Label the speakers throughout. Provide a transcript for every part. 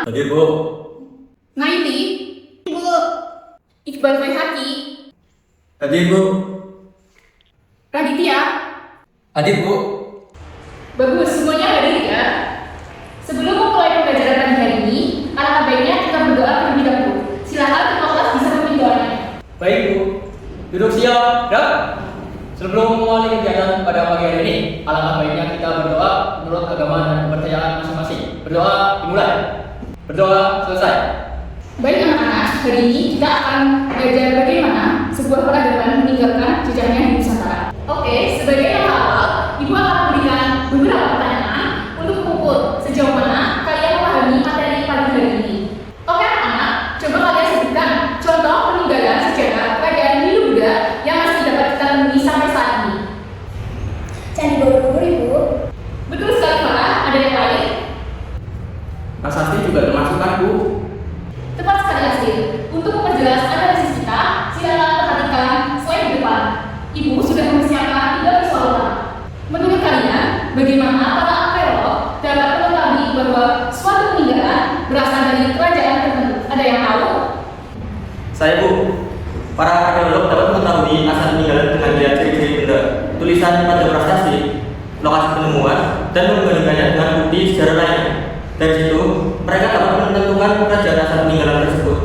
Speaker 1: Hadir, Bu.
Speaker 2: Naili,
Speaker 3: Bu.
Speaker 2: Iqbal Baihaqi,
Speaker 1: Hadir, Bu.
Speaker 2: Raditya.
Speaker 1: Hadir, Bu.
Speaker 2: Bagus, semuanya hadir ya. Sebelum memulai pembelajaran pagi hari ini, alangkah baiknya kita berdoa terlebih dahulu. Silakan ketua kelas bisa memimpin doanya.
Speaker 4: Baik Bu, duduk siap, gerak. Sebelum memulai kegiatan pada pagi hari ini, alangkah baiknya kita berdoa menurut agama dan kepercayaan masing-masing. Berdoa dimulai. Berdoa selesai.
Speaker 2: Baik anak-anak, hari ini kita akan belajar bagaimana sebuah peradaban meninggalkan jejaknya di Nusantara. Oke, sebagai yang awal, Ibu akan memberikan beberapa pertanyaan untuk mengukur sejauh mana kalian memahami materi pagi hari ini. Oke anak-anak, coba kalian sebutkan contoh peninggalan sejarah kerajaan Hindu Buddha yang masih dapat kita temui sampai saat ini.
Speaker 3: Candi Borobudur, Ibu.
Speaker 2: Betul sekali Farah, ada yang lain?
Speaker 1: Prasasti juga termasuk kan, Bu?
Speaker 2: Tepat sekali Asri. Untuk memperjelas analisis kita, silakan perhatikan slide di depan. Ibu sudah mempersiapkan 3 visual utama. Menurut kalian, bagaimana para arkeolog dapat mengetahui bahwa suatu peninggalan berasal dari kerajaan tertentu? Ada yang tahu?
Speaker 1: Saya, Bu. Para arkeolog dapat mengetahui asal peninggalan dengan melihat ciri-ciri benda, tulisan pada prasasti, lokasi penemuan, dan membandingkannya dengan bukti sejarah lainnya. Dari situ, mereka dapat menentukan kerajaan asal peninggalan tersebut.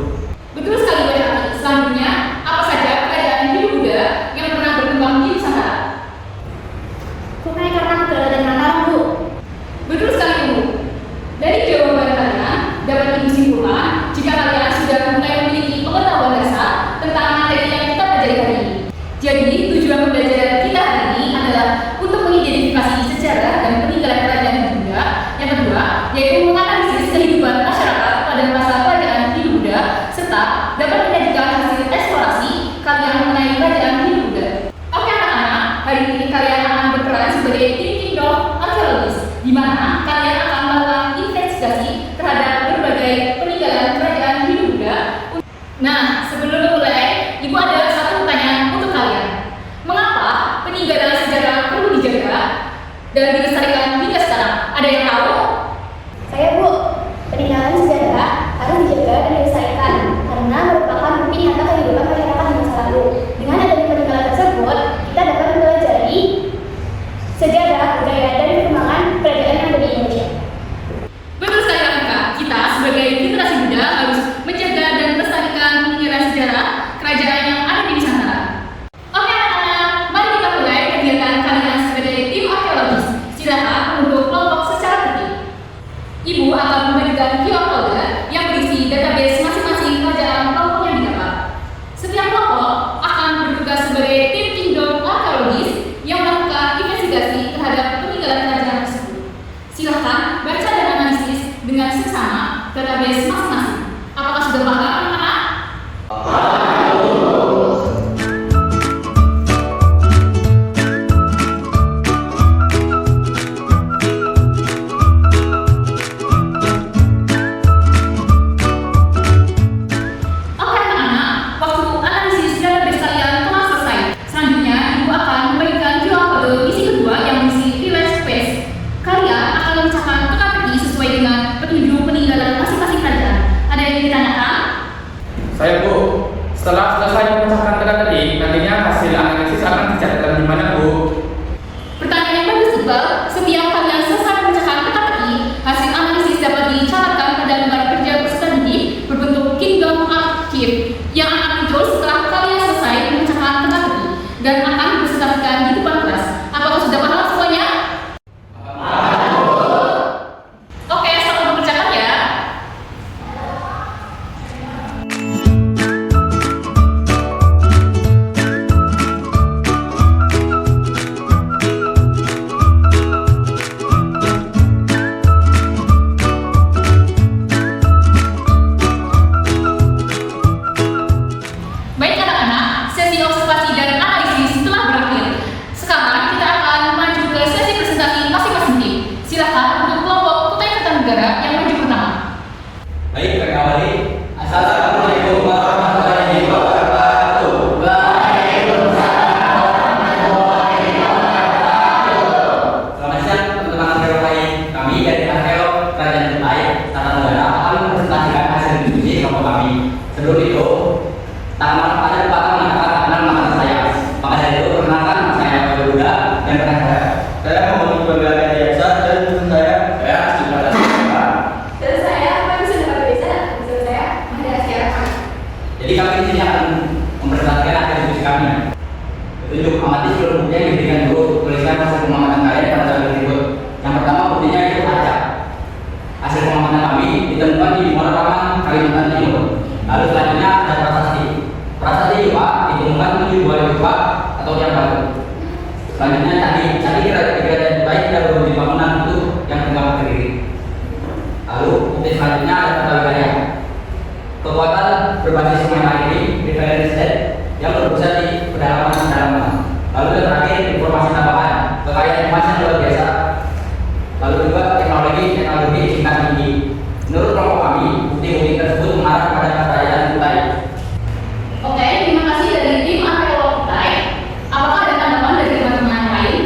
Speaker 2: Betul sekali Bu Hati. Selanjutnya, apa saja kerajaan Hindu Buddha yang pernah berkembang di Nusantara?
Speaker 3: Kutai Kartanegara dan Mataram, Bu.
Speaker 2: Betul sekali Bu. Dari jawaban kalian dapat Ibu simpulkan jika kalian sudah mulai memiliki pengetahuan dasar tentang materi yang kita pelajari hari ini. Jadi tujuan pembelajaran kita hari ini adalah untuk mengidentifikasi sejarah dan peninggalan kerajaan Hindu Buddha. Yang kedua, yaitu menganalisis kehidupan masyarakat pada masa kerajaan Hindu Buddha serta dapat menyajikan hasil eksplorasi kalian mengenai kerajaan Hindu Buddha. Oke anak-anak, hari ini kalian akan berperan sebagai tim kingdom arkeologis, di mana kalian akan melakukan investigasi terhadap berbagai peninggalan kerajaan Hindu Buddha. Nah, sebelum memulai, Ibu ada satu pertanyaan untuk kalian. Mengapa peninggalan sejarah perlu dijaga dan dilestarikan hingga sekarang? Ada yang tahu?
Speaker 3: Saya, Bu. Peninggalan sejarah harus dijaga dan dilestarikan karena merupakan bukti nyata kehidupan masyarakat di masa lalu. Dengan adanya peninggalan tersebut, kita dapat mempelajari sejarah, budaya, dan perkembangan kerajaan yang ada di Indonesia.
Speaker 2: Betul sekali Rafika, kita sebagai generasi muda harus menjaga dan melestarikan peninggalan sejarah kerajaan yang ada di Nusantara. Oke anak-anak, mari kita mulai kegiatan kalian sebagai tim arkeologis. Silakan membentuk kelompok secara tertib. Ibu akan memberikan QR code yang berisi database masing-masing kerajaan kelompok yang didapat. Setiap kelompok akan bertugas sebagai tim kingdom arkeologis yang melakukan investigasi terhadap peninggalan kerajaan tersebut. Silahkan baca dan analisis dengan seksama database masing-masing. Apakah sudah paham anak-anak? Oke anak-anak, waktu analisis database kalian telah selesai. Selanjutnya, Ibu akan memberikan QR code misi kedua yang berisi village space. Kalian akan memecahkan teka-teki sesuai dengan petunjuk peninggalan masing-masing kerajaan. Ada yang ditanyakan?
Speaker 5: Saya, Bu. Setelah selesai memecahkan teka-teki, nantinya hasil analisis akan dicatatkan di mana, Bu?
Speaker 2: Pertanyaan yang bagus Iqbal. Setiap kalian selesai memecahkan teka-teki, hasil analisis dapat dicatatkan pada lembar kerja peserta didik berbentuk Kingdom Archive yang akan muncul setelah kalian selesai memecahkan teka-teki dan akan dipresentasikan di depan kelas. Apakah sudah paham semuanya? Oke, selamat mengerjakan ya. Baik anak-anak, sesi observasi dan analisis telah berakhir. Sekarang kita akan maju ke sesi presentasi masing-masing tim. Silakan untuk kelompok Kutai Kartanegara yang maju pertama.
Speaker 1: Baik, mereka balik. Assalamualaikum warahmatullahi wabarakatuh. Waalaikumsalam warahmatullahi wabarakatuh. Selamat siang teman-teman arkeolog lain. Kami dari arkeolog Kerajaan Kutai Kartanegara akan
Speaker 4: hasil pengamatan kami ditemukan di Muara Taman, Kalimantan Timur. Lalu selanjutnya ada prasasti. Prasasti juga ditemukan 7 buah juga atau yang baru. Selanjutnya candi kira-kira baik dan berbunyi bangunan itu yang tegak berdiri. Lalu titik selanjutnya ada Betawi Gaya. Kekuatan berbasis sungai Mandiri, reference set yang berpusat di pedalaman. Lalu yang terakhir informasi tambahan, kekayaan emas yang luar biasa. Lalu juga teknologi tingkat tinggi. Menurut kelompok kami, bukti-bukti tersebut mengarah pada kepercayaan Kutai.
Speaker 2: Oke, terima kasih dari tim arkeolog Kutai. Apakah ada tanggapan dari teman-teman yang lain?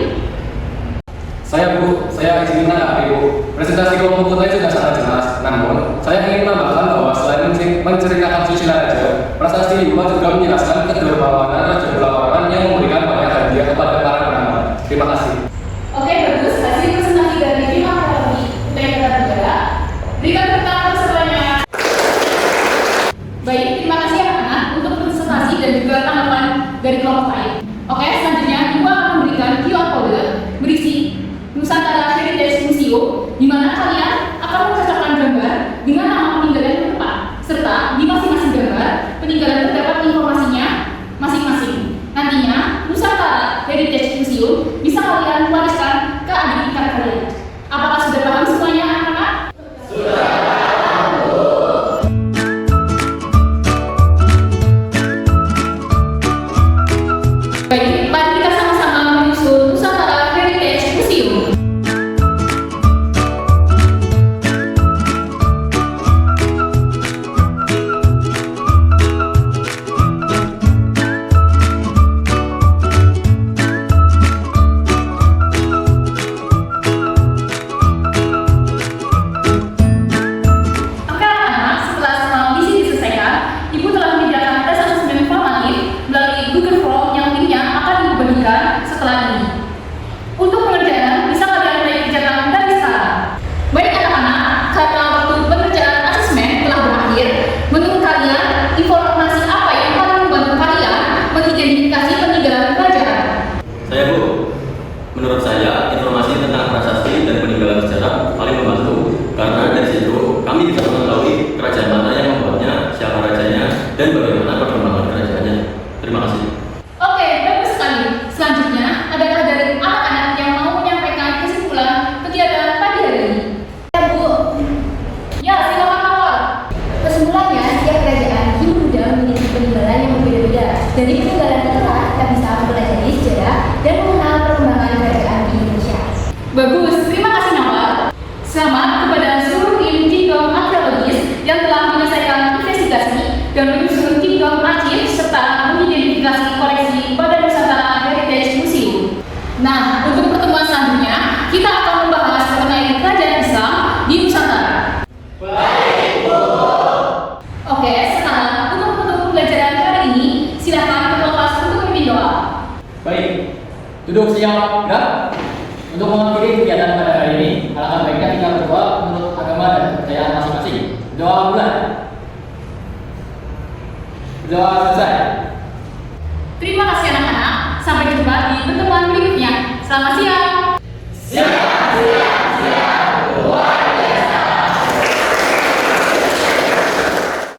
Speaker 5: Saya izin menanggapi Bu. Presentasi kelompok Kutai sudah sangat jelas. Namun, saya ingin menambahkan bahwa selain menceritakan silsilah raja, prasasti juga menjelaskan kedermawanan Raja Belawaran yang memberikan banyak hadiah kepada para penambang. Terima kasih.
Speaker 2: Oke, bagus. Hasil presentasi dari tim arkeologi Kutai Kartanegara. Berikan tepuk tangan semuanya. Baik, terima kasih anak-anak untuk presentasi dan juga tanggapan dari kelompok lain. Oke, selanjutnya Ibu akan memberikan QR code berisi Nusantara Heritage Museum, di mana kalian akan mencocokkan gambar dengan nama peninggalan yang tepat, serta di masing-masing gambar peninggalan terdapat informasinya masing-masing. Nantinya Nusantara Heritage Museum bisa kalian wariskan ke adik tingkat kalian. Apakah sudah paham semuanya anak-anak? Baik, mari kita sama-sama menyusun Nusantara Heritage Museum. Oke anak-anak, setelah semua misi diselesaikan, Ibu telah menyediakan tes asesmen formatif melalui Google Form yang linknya akan dibagikan setelah ini. Untuk pengerjaan, bisa kalian mulai kerjakan dari sekarang. Baik anak-anak, karena waktu pengerjaan asesmen telah berakhir, menurut kalian, informasi apa yang paling membantu kalian mengidentifikasi peninggalan kerajaan?
Speaker 1: Saya Bu, menurut saya informasi tentang prasasti dan peninggalan sejarah paling membantu karena dari situ kami bisa mengetahui kerajaan mana yang membuatnya, siapa rajanya, dan bagaimana perkembangan kerajaannya. Terima kasih.
Speaker 2: Oke, bagus sekali. Selanjutnya, adakah dari anak-anak yang mau menyampaikan kesimpulan kegiatan pagi hari ini?
Speaker 3: Ya Bu,
Speaker 2: Ya, silakan awal.
Speaker 3: kesimpulannya setiap kerajaan hidup muda memiliki peninggalan yang berbeda-beda. Dari peninggalan itulah kita bisa mempelajari sejarah dan mengenal perkembangan kerajaan di Indonesia.
Speaker 2: Bagus, terima kasih Nawal. Selamat kepada seluruh tim Kingdom Arkeologis yang telah menyelesaikan investigasi dan menyusun Kingdom Akhir serta mengidentifikasi koleksi Badan Nusantara Heritage Museum. Nah, untuk pertemuan selanjutnya, kita akan membahas mengenai kerajaan Islam di Nusantara. Oke, sekarang untuk penutup pembelajaran kali ini, silakan ketua kelas untuk memimpin doa.
Speaker 4: Baik, duduk siap, gerak. Untuk mengakhiri kegiatan pada hari ini, alangkah baiknya kita berdoa menurut agama dan kepercayaan masing-masing. Doa bulan. Doa selesai.
Speaker 2: Terima kasih anak-anak. Sampai jumpa di pertemuan berikutnya. Selamat siang.
Speaker 4: Siap.